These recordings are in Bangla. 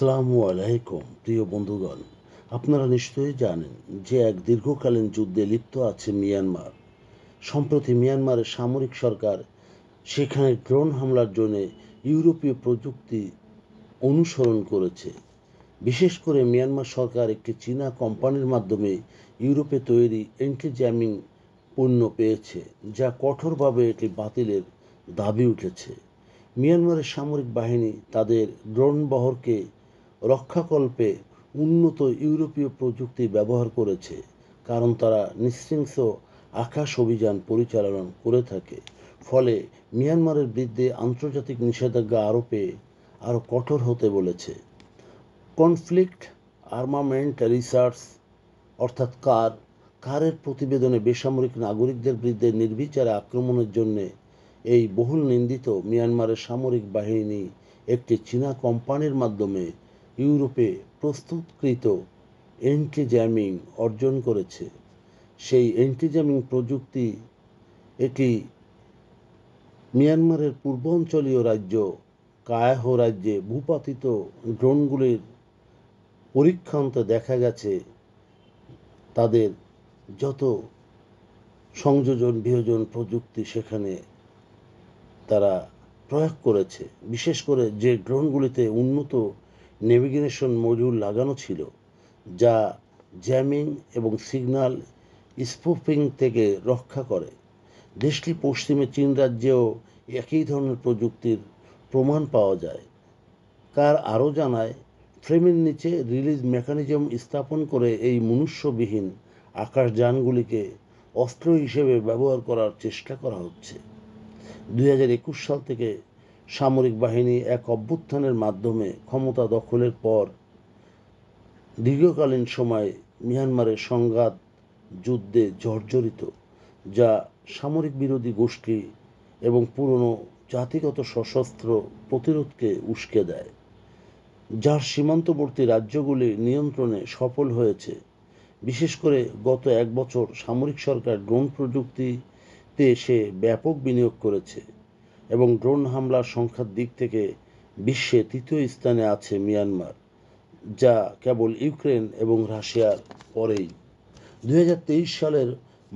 আসসালামু আলাইকুম প্রিয় বন্ধুগণ। আপনারা নিশ্চয়ই জানেন যে এক দীর্ঘকালীন যুদ্ধে লিপ্ত আছে মিয়ানমার। সম্প্রতি মিয়ানমারের সামরিক সরকার সেখানে ড্রোন হামলার জন্য ইউরোপীয় প্রযুক্তি অনুসরণ করেছে। বিশেষ করে মিয়ানমার সরকার একটি চীনা কোম্পানির মাধ্যমে ইউরোপে তৈরি অ্যান্টি জ্যামিং পণ্য পেয়েছে, যা কঠোরভাবে এটি বাতিলের দাবি উঠেছে। মিয়ানমারের সামরিক বাহিনী তাদের ড্রোন বহরকে রক্ষাকল্পে উন্নত ইউরোপীয় প্রযুক্তি ব্যবহার করেছে, কারণ তারা নৃশংস আকাশ অভিযান পরিচালনা করে থাকে। ফলে মিয়ানমারের বিরুদ্ধে আন্তর্জাতিক নিষেধাজ্ঞা আরোপে আরও কঠোর হতে বলেছে। কনফ্লিক্ট আর্মামেন্ট রিসার্চ অর্থাৎ কারের প্রতিবেদনে বেসামরিক নাগরিকদের বিরুদ্ধে নির্বিচারে আক্রমণের জন্য এই বহুল নিন্দিত মিয়ানমারের সামরিক বাহিনী একটি চীনা কোম্পানির মাধ্যমে ইউরোপে প্রস্তুতকৃত অ্যান্টি জ্যামিং অর্জন করেছে। সেই অ্যান্টি জ্যামিং প্রযুক্তি এটি মিয়ানমারের পূর্বাঞ্চলীয় রাজ্য কায়াহো রাজ্যে ভূপাতিত ড্রোনগুলির পরীক্ষান্তে দেখা গেছে তাদের যত সংযোজন বিয়োজন প্রযুক্তি সেখানে তারা প্রয়োগ করেছে। বিশেষ করে যে ড্রোনগুলিতে উন্নত নেভিগেশন মডিউল লাগানো ছিল, যা জ্যামিং এবং সিগন্যাল স্পুফিং থেকে রক্ষা করে। দেশটি পশ্চিমে চীন রাজ্যেও একই ধরনের প্রযুক্তির প্রমাণ পাওয়া যায়। আরও জানায়, ফ্রেমের নিচে রিলিজ মেকানিজম স্থাপন করে এই মনুষ্যবিহীন আকাশযানগুলিকে অস্ত্র হিসেবে ব্যবহার করার চেষ্টা করা হচ্ছে। 2021 সাল থেকে সামরিক বাহিনী এক অভ্যুত্থানের মাধ্যমে ক্ষমতা দখলের পর দীর্ঘকালীন সময় মিয়ানমারের সংঘাত যুদ্ধে জর্জরিত, যা সামরিক বিরোধী গোষ্ঠী এবং পুরনো জাতিগত সশস্ত্র প্রতিরোধকে উস্কে দেয়, যার সীমান্তবর্তী রাজ্যগুলি নিয়ন্ত্রণে সফল হয়েছে। বিশেষ করে গত এক বছর সামরিক সরকার ড্রোন প্রযুক্তিতে সে ব্যাপক বিনিয়োগ করেছে এবং ড্রোন হামলার সংখ্যার দিক থেকে বিশ্বে তৃতীয় স্থানে আছে মিয়ানমার, যা কেবল ইউক্রেন এবং রাশিয়ার পরেই। 2023 সালের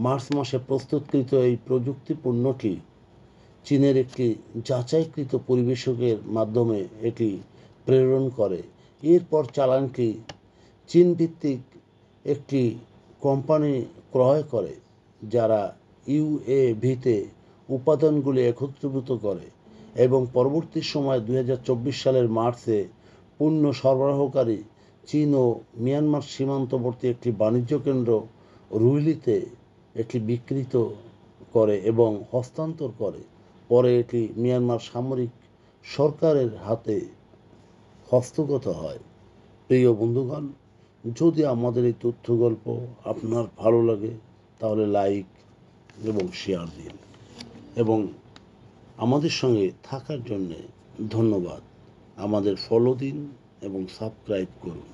মার্চ মাসে প্রস্তুতকৃত এই প্রযুক্তি পণ্যটি চীনের একটি যাচাইকৃত পরিবেশকের মাধ্যমে এটি প্রেরণ করে। এরপর চালানটি চীন ভিত্তিক একটি কোম্পানি ক্রয় করে, যারা ইউএভিতে উপাদানগুলি একত্রীভূত করে এবং পরবর্তী সময় 2024 সালের মার্চে পণ্য সরবরাহকারী চীন ও মিয়ানমার সীমান্তবর্তী একটি বাণিজ্য কেন্দ্র রুইলিতে এটি বিক্রিত করে এবং হস্তান্তর করে। পরে এটি মিয়ানমার সামরিক সরকারের হাতে হস্তগত হয়। প্রিয় বন্ধুগণ, যদি আমাদের এই তথ্য গল্প আপনার ভালো লাগে তাহলে লাইক এবং শেয়ার দিন এবং আমাদের সঙ্গে থাকার জন্যে ধন্যবাদ। আমাদের ফলো দিন এবং সাবস্ক্রাইব করুন।